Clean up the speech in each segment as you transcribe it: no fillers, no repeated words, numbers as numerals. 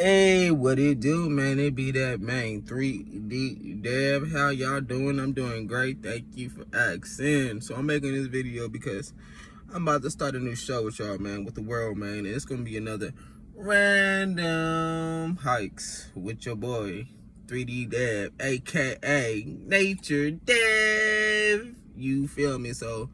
Hey, what it do, man? It be that man 3D Dev. How y'all doing? I'm doing great. Thank you for asking. So I'm making this video because I'm about to start a new show with y'all, man, with the world, man. And it's gonna be another random hikes with your boy 3D Dev, aka Nature Dev. You feel me? So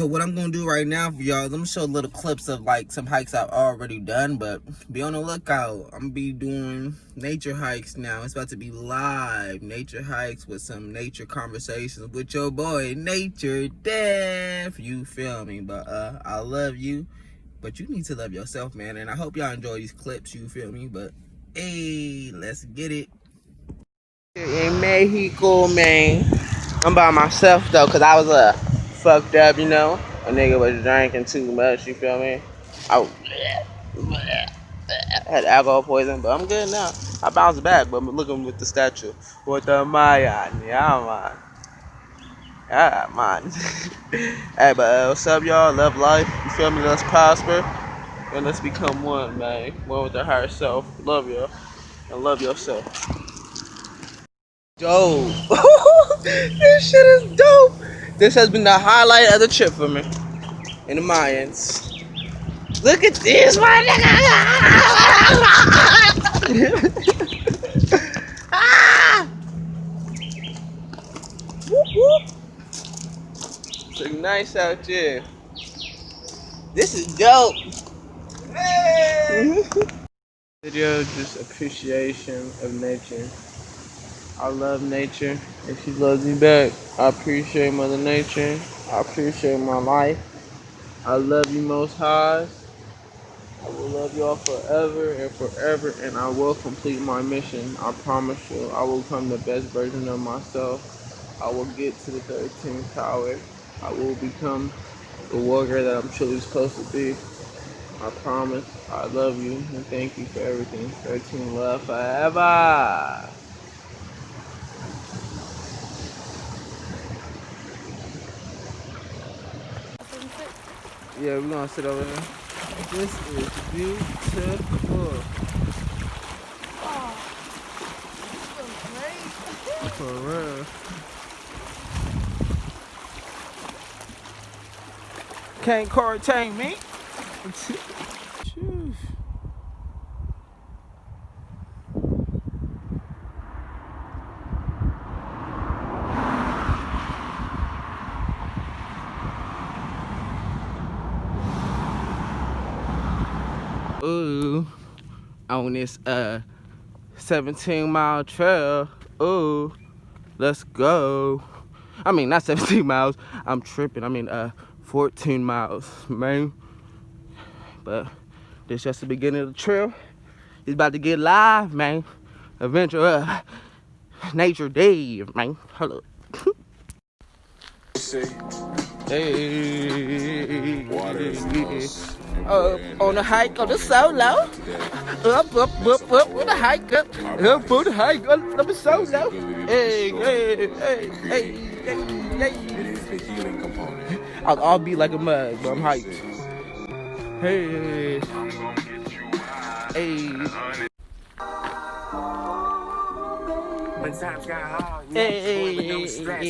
what I'm gonna do right now for y'all, I'm gonna show little clips of like some hikes I've already done, but be on the lookout. I'm gonna be doing nature hikes now. It's about to be live nature hikes with some nature conversations with your boy Nature Dev. You feel me? But I love you, but you need to love yourself, man. And I hope y'all enjoy these clips. You feel me? But hey, let's get it. In Mexico, man. I'm by myself though, cause I was fucked up, you know. A nigga was drinking too much, you feel me? I had alcohol poison, but I'm good now. I bounced back, but I'm looking with the statue. With the Maya, yeah, man. Hey, but what's up, y'all? Love life, you feel me? Let's prosper and let's become one, man. One with the higher self. Love y'all and love yourself. Dope. This shit is dope. This has been the highlight of the trip for me. In the Mayans. Look at this, my nigga! Ah! Whoop, whoop. It's looking nice out here. This is dope. Hey! Video, just appreciation of nature. I love nature, and she loves me back. I appreciate Mother Nature. I appreciate my life. I love you, Most High. I will love y'all forever and forever, and I will complete my mission. I promise you, I will become the best version of myself. I will get to the 13th tower. I will become the warrior that I'm truly supposed to be. I promise. I love you, and thank you for everything. 13 love forever. Yeah, we're gonna sit over there. This is beautiful. Oh, feels great. For real. Can't quarantine me. Ooh, on this 17-mile trail. Ooh, let's go. I mean, not 17 miles. I'm tripping. I mean, 14 miles, man. But this just the beginning of the trail. It's about to get live, man. Adventure, Nature Dave, man. Hello. Hey, on a hike on the solo, up, on a hike up on the hike on the solo. Hey, I'll be like a mug, but I'm hyped. Hey, hey. When times got hard, no stress.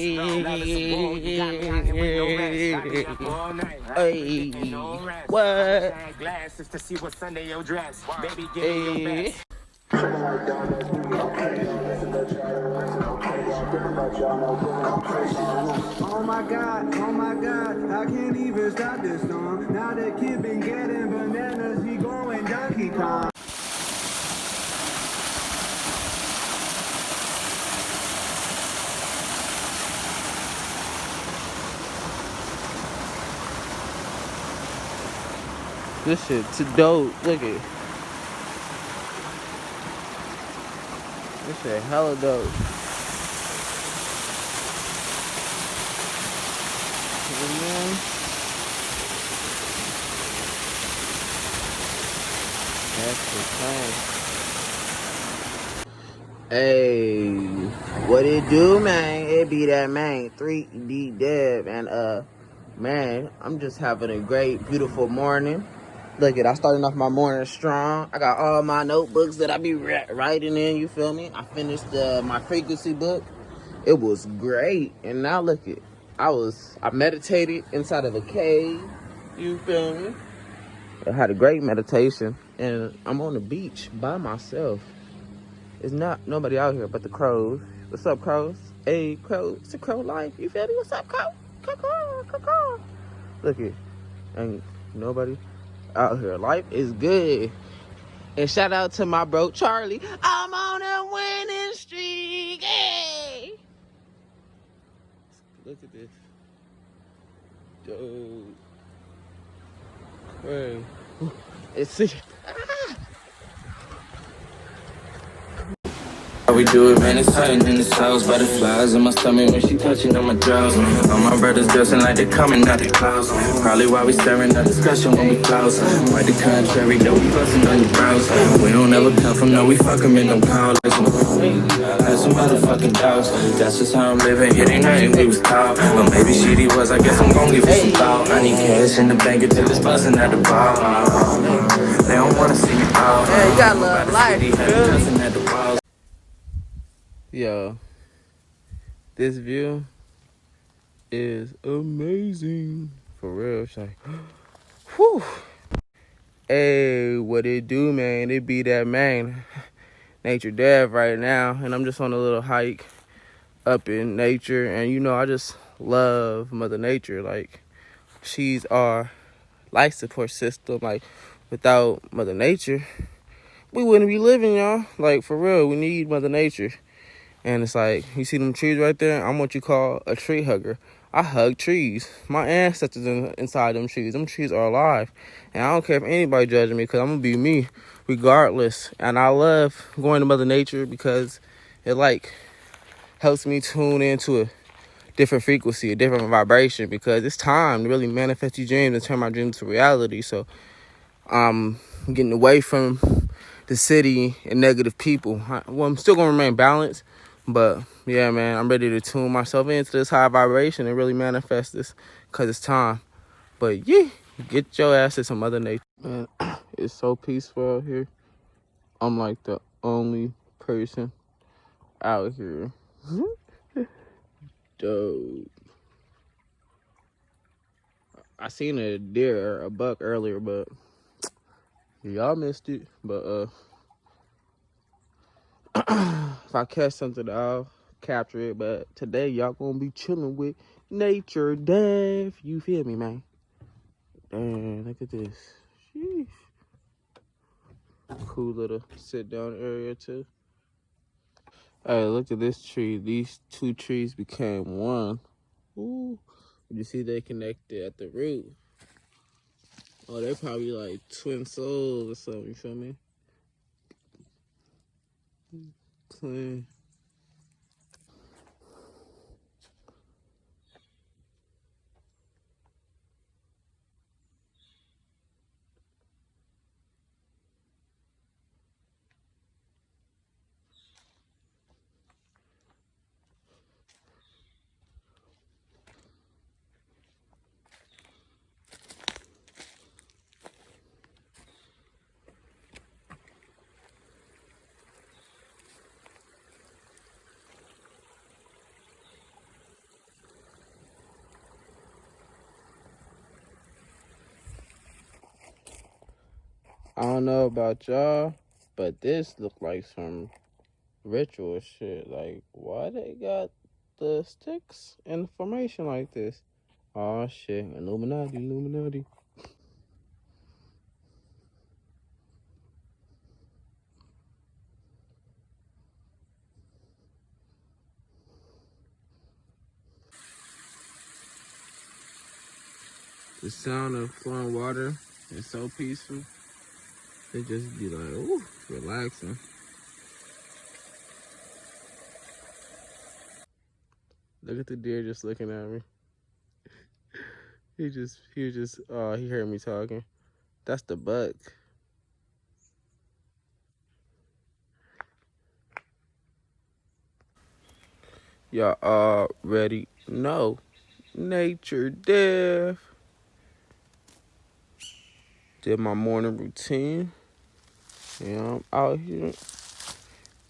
What? Glasses to see what Sunday your dress. Baby, give me your best. Oh my God, I can't even stop this song. Now the kid been getting bananas, he going Donkey Kong. This shit too dope. Look at it. This shit hella dope. That's the thing. Hey, what it do, man? It be that man, 3D Dev, and man, I'm just having a great, beautiful morning. Look at, I starting off my morning strong. I got all my notebooks that I be writing in, you feel me? I finished my frequency book. It was great. And now look at, I meditated inside of a cave, you feel me? I had a great meditation, and I'm on the beach by myself. It's not nobody out here but the crows. What's up, crows? Hey, crow, it's a crow life. You feel me? What's up, crow? Caw. Look at, ain't nobody out here. Life is good. And shout out to my bro Charlie. I'm on a winning streak. Hey. Look at this. Dude. Hey. It's How we do it, man, it's something in the sauce. Butterflies in my stomach when she touching on my jaws. All my brothers dressing like they're coming out the clouds. Probably why we staring at discussion when we close. Quite the contrary, though we busting on your brows. We don't ever come from no, we fuck 'em in them calls. Had some motherfucking doubts. That's just how I'm living, it ain't nothing we was taught. Or maybe shitty was, I guess I'm gon' give it some thought. I need cash in the bank until it's busting at the bar. They don't wanna see me out. yeah, you got a little life, Busting at the walls. Yo, this view is amazing. For real. It's like, whew. Hey, what it do, man? It be that man, Nature Dev right now. And I'm just on a little hike up in nature. And you know, I just love Mother Nature. Like, she's our life support system. Like, without Mother Nature, we wouldn't be living, y'all. Like, for real, we need Mother Nature. And it's like, you see them trees right there? I'm what you call a tree hugger. I hug trees. My ancestors inside them trees. Them trees are alive. And I don't care if anybody judging me, because I'm going to be me regardless. And I love going to Mother Nature because it, like, helps me tune into a different frequency, a different vibration, because it's time to really manifest your dreams and turn my dreams to reality. So I'm getting away from the city and negative people. Well, I'm still going to remain balanced. But, yeah, man, I'm ready to tune myself into this high vibration and really manifest this because it's time. But, yeah, get your ass to some Mother Nature. Man, it's so peaceful out here. I'm like the only person out here. Dude. I seen a deer, a buck earlier, but y'all missed it. But, if I catch something, I'll capture it. But today, y'all gonna be chilling with Nature Dev. You feel me, man? Damn, look at this. Sheesh. Cool little sit down area, too. Hey, look at this tree. These two trees became one. Ooh. You see they connected at the root. Oh, they probably like twin souls or something, you feel me? Clean. I don't know about y'all, but this look like some ritual shit. Like, why they got the sticks in formation like this? Oh shit, Illuminati. The sound of flowing water is so peaceful. It just be like, ooh, relaxing. Look at the deer just looking at me. He heard me talking. That's the buck. Y'all already know. Nature Dev. Did my morning routine. Yeah, I'm out here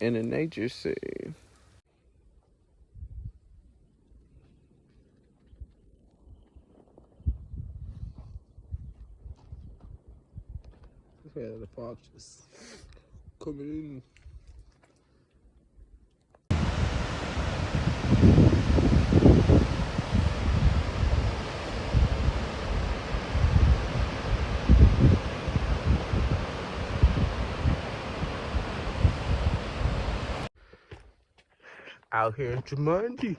in the nature scene. Yeah, the park just coming in. Out here in Jumanji.